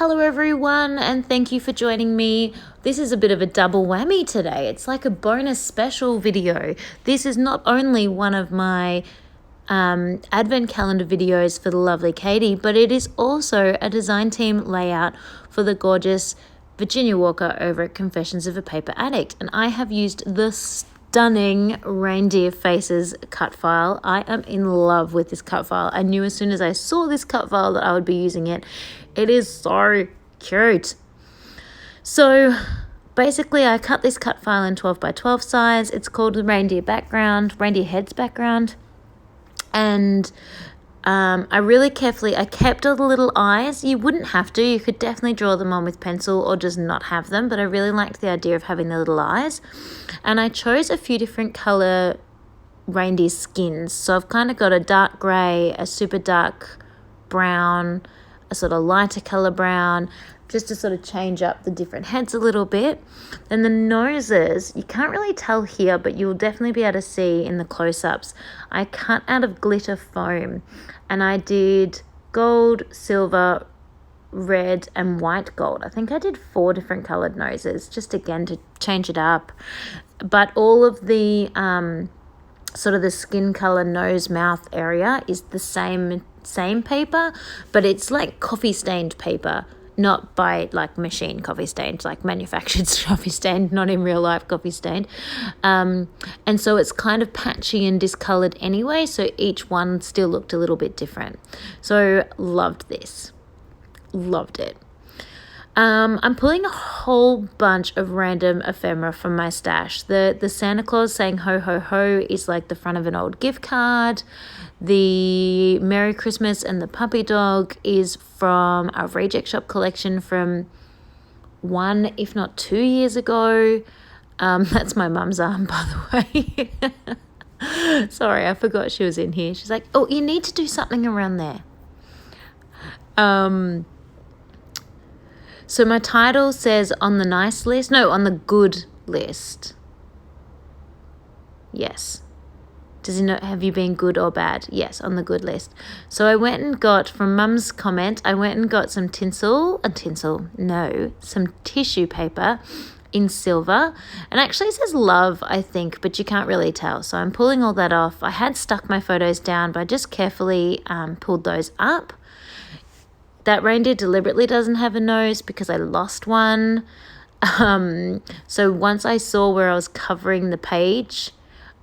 Hello everyone, and thank you for joining me. This is a bit of a double whammy today. It's like a bonus special video. This is not only one of my advent calendar videos for the lovely Katie, but it is also a design team layout for the gorgeous Virginia Walker over at Confessions of a Paper Addict. And I have used the stunning Reindeer Faces cut file. I am in love with this cut file. I knew as soon as I saw this cut file that I would be using it. It is so cute. So basically I cut this cut file in 12 by 12 size. It's called the Reindeer Background, Reindeer Heads Background. And I really carefully, I kept all the little eyes. You wouldn't have to. You could definitely draw them on with pencil or just not have them. But I really liked the idea of having the little eyes. And I chose a few different color reindeer skins. So I've kind of got a dark grey, a super dark brown, a sort of lighter color brown, just to sort of change up the different heads a little bit. And the noses, you can't really tell here, but you'll definitely be able to see in the close-ups. I cut out of glitter foam, and I did gold, silver, red, and white gold. I think I did 4 different colored noses, just again to change it up. But all of the sort of the skin color nose mouth area is the same paper, but it's like coffee stained paper, not by like machine coffee stained, like manufactured coffee stained, not in real life coffee stained. And so it's kind of patchy and discolored anyway, so each one still looked a little bit different. So loved this, loved it. I'm pulling a whole bunch of random ephemera from my stash. The Santa Claus saying ho ho ho is like the front of an old gift card. The Merry Christmas and the puppy dog is from our reject shop collection from 1, if not 2 years ago. That's my mum's arm, by the way. Sorry, I forgot she was in here. She's like, oh, you need to do something around there. So my title says on the nice list. No, on the good list. Yes. Does he know, have you been good or bad? Yes, on the good list. So I went and got, from Mum's comment, I went and got some some tissue paper in silver. And actually it says love, I think, but you can't really tell. So I'm pulling all that off. I had stuck my photos down, but I just carefully pulled those up. That reindeer deliberately doesn't have a nose because I lost one. So once I saw where I was covering the page,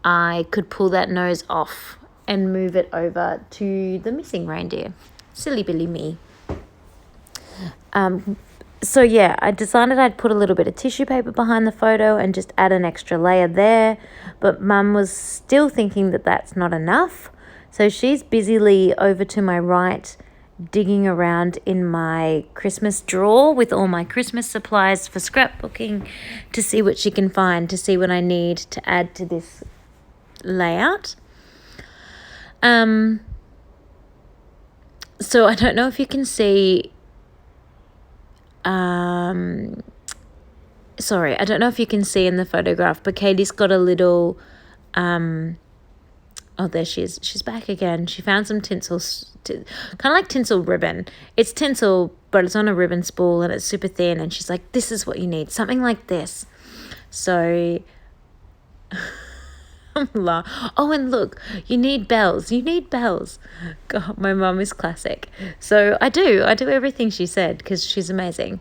I could pull that nose off and move it over to the missing reindeer. Silly Billy me. So yeah, I decided I'd put a little bit of tissue paper behind the photo and just add an extra layer there. But Mum was still thinking that that's not enough. So she's busily over to my right digging around in my Christmas drawer with all my Christmas supplies for scrapbooking to see what she can find, to see what I need to add to this layout. So I don't know if you can see, sorry, I don't know if you can see in the photograph, but Katie's got a little, oh, there she is. She's back again. She found some tinsel, kind of like tinsel ribbon. It's tinsel, but it's on a ribbon spool and it's super thin. And she's like, this is what you need. Something like this. So, oh, and look, you need bells. You need bells. God, my mum is classic. So I do everything she said because she's amazing.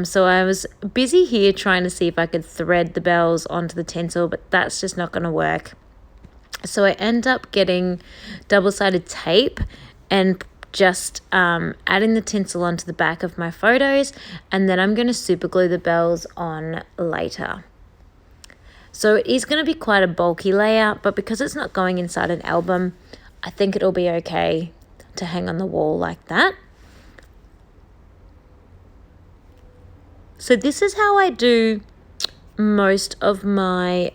So I was busy here trying to see if I could thread the bells onto the tinsel, but that's just not going to work. So I end up getting double-sided tape and just adding the tinsel onto the back of my photos, and then I'm going to super glue the bells on later. So it is going to be quite a bulky layout, but because it's not going inside an album, I think it'll be okay to hang on the wall like that. So this is how I do most of my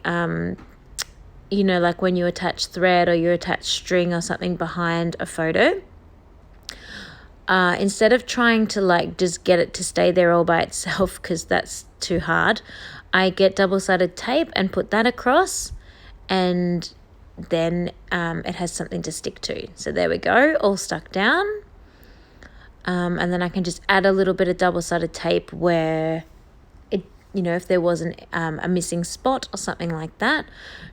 you know, like when you attach thread or you attach string or something behind a photo. Instead of trying to like just get it to stay there all by itself because that's too hard, I get double-sided tape and put that across, and then it has something to stick to. So there we go, all stuck down. And then I can just add a little bit of double-sided tape where it, if there wasn't a missing spot or something like that.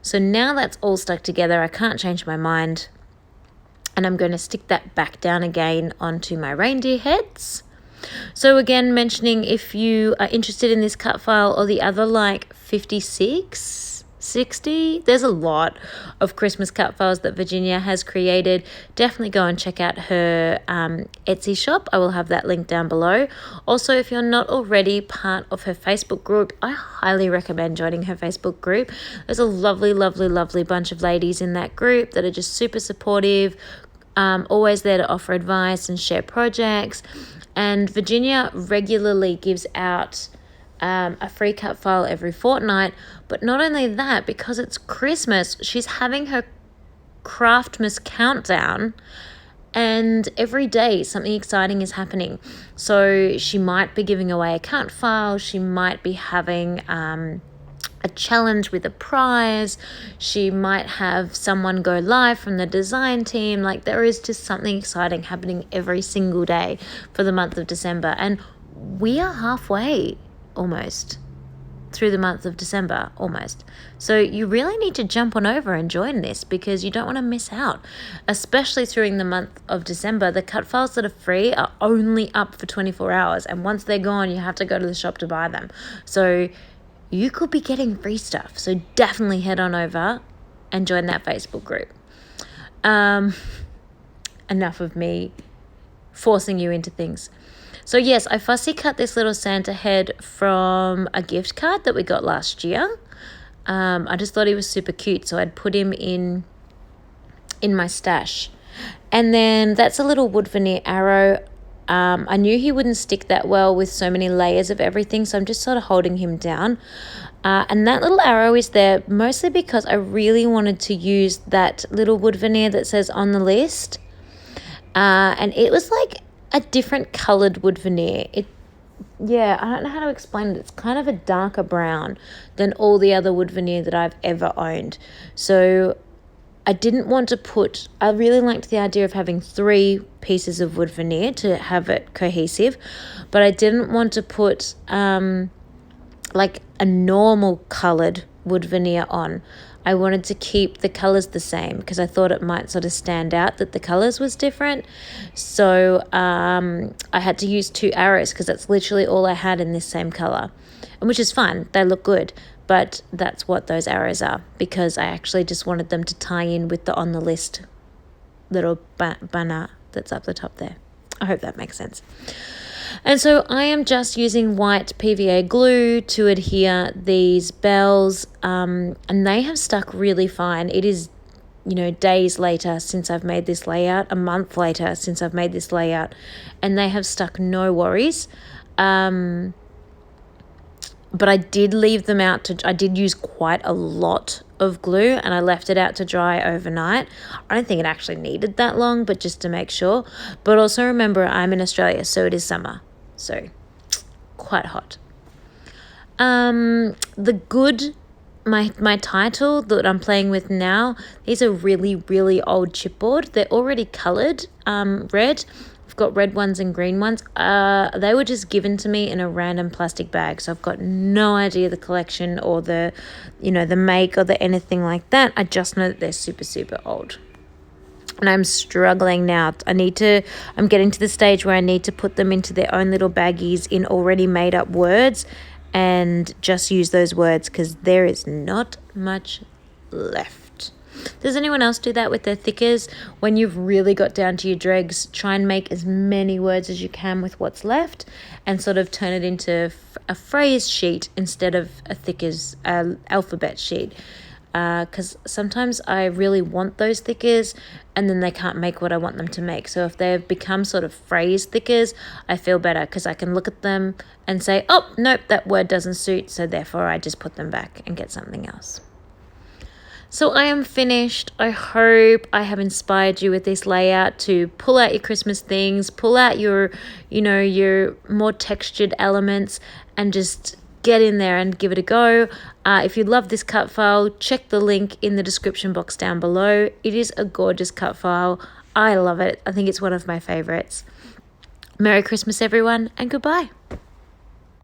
So now that's all stuck together. I can't change my mind. And I'm going to stick that back down again onto my reindeer heads. So again, mentioning if you are interested in this cut file or the other 56, 60, there's a lot of Christmas cut files that Virginia has created. Definitely go and check out her Etsy shop. I will have that link down below. Also, if you're not already part of her Facebook group, I highly recommend joining her Facebook group. There's a lovely, lovely, lovely bunch of ladies in that group that are just super supportive, always there to offer advice and share projects. And Virginia regularly gives out a free cut file every fortnight. But not only that, because it's Christmas, she's having her Craftmas countdown, and every day something exciting is happening. So she might be giving away a cut file. She might be having a challenge with a prize. She might have someone go live from the design team. There is just something exciting happening every single day for the month of December. And we are halfway almost through the month of December, almost. So you really need to jump on over and join this, because you don't want to miss out, especially during the month of December. The cut files that are free are only up for 24 hours. And once they're gone, you have to go to the shop to buy them. So you could be getting free stuff. So definitely head on over and join that Facebook group. Enough of me forcing you into things. So yes, I fussy cut this little Santa head from a gift card that we got last year. I just thought he was super cute, so I'd put him in my stash. And then that's a little wood veneer arrow. I knew he wouldn't stick that well with so many layers of everything, so I'm just sort of holding him down. And that little arrow is there mostly because I really wanted to use that little wood veneer that says on the list. And it was a different coloured wood veneer. I don't know how to explain it. It's kind of a darker brown than all the other wood veneer that I've ever owned. So I didn't want to I really liked the idea of having 3 pieces of wood veneer to have it cohesive, but I didn't want to put a normal coloured wood veneer on. I wanted to keep the colours the same because I thought it might sort of stand out that the colours was different. So I had to use 2 arrows because that's literally all I had in this same colour, and which is fine. They look good. But that's what those arrows are, because I actually just wanted them to tie in with the on the list little banner that's up the top there. I hope that makes sense. And so I am just using white PVA glue to adhere these bells, and they have stuck really fine. It is, days later since I've made this layout, a month later since I've made this layout, and they have stuck no worries. But I did leave them out I did use quite a lot of glue, and I left it out to dry overnight. I don't think it actually needed that long, but just to make sure. But also remember, I'm in Australia, so it is summer. So quite hot. My title that I'm playing with now, these are really, really old chipboard. They're already coloured red. Got red ones and green ones. They were just given to me in a random plastic bag, so I've got no idea the collection or the make or the anything like that. I just know that they're super, super old, and I'm struggling now. I'm getting to the stage where I need to put them into their own little baggies in already made up words and just use those words, because there is not much left. Does anyone else do that with their thickers? When you've really got down to your dregs, try and make as many words as you can with what's left and sort of turn it into a phrase sheet instead of a thickers alphabet sheet. Because sometimes I really want those thickers and then they can't make what I want them to make. So if they've become sort of phrase thickers, I feel better because I can look at them and say, oh, nope, that word doesn't suit. So therefore I just put them back and get something else. So I am finished. I hope I have inspired you with this layout to pull out your Christmas things, pull out your more textured elements, and just get in there and give it a go. If you love this cut file, check the link in the description box down below. It is a gorgeous cut file. I love it. I think it's one of my favorites. Merry Christmas, everyone, and goodbye.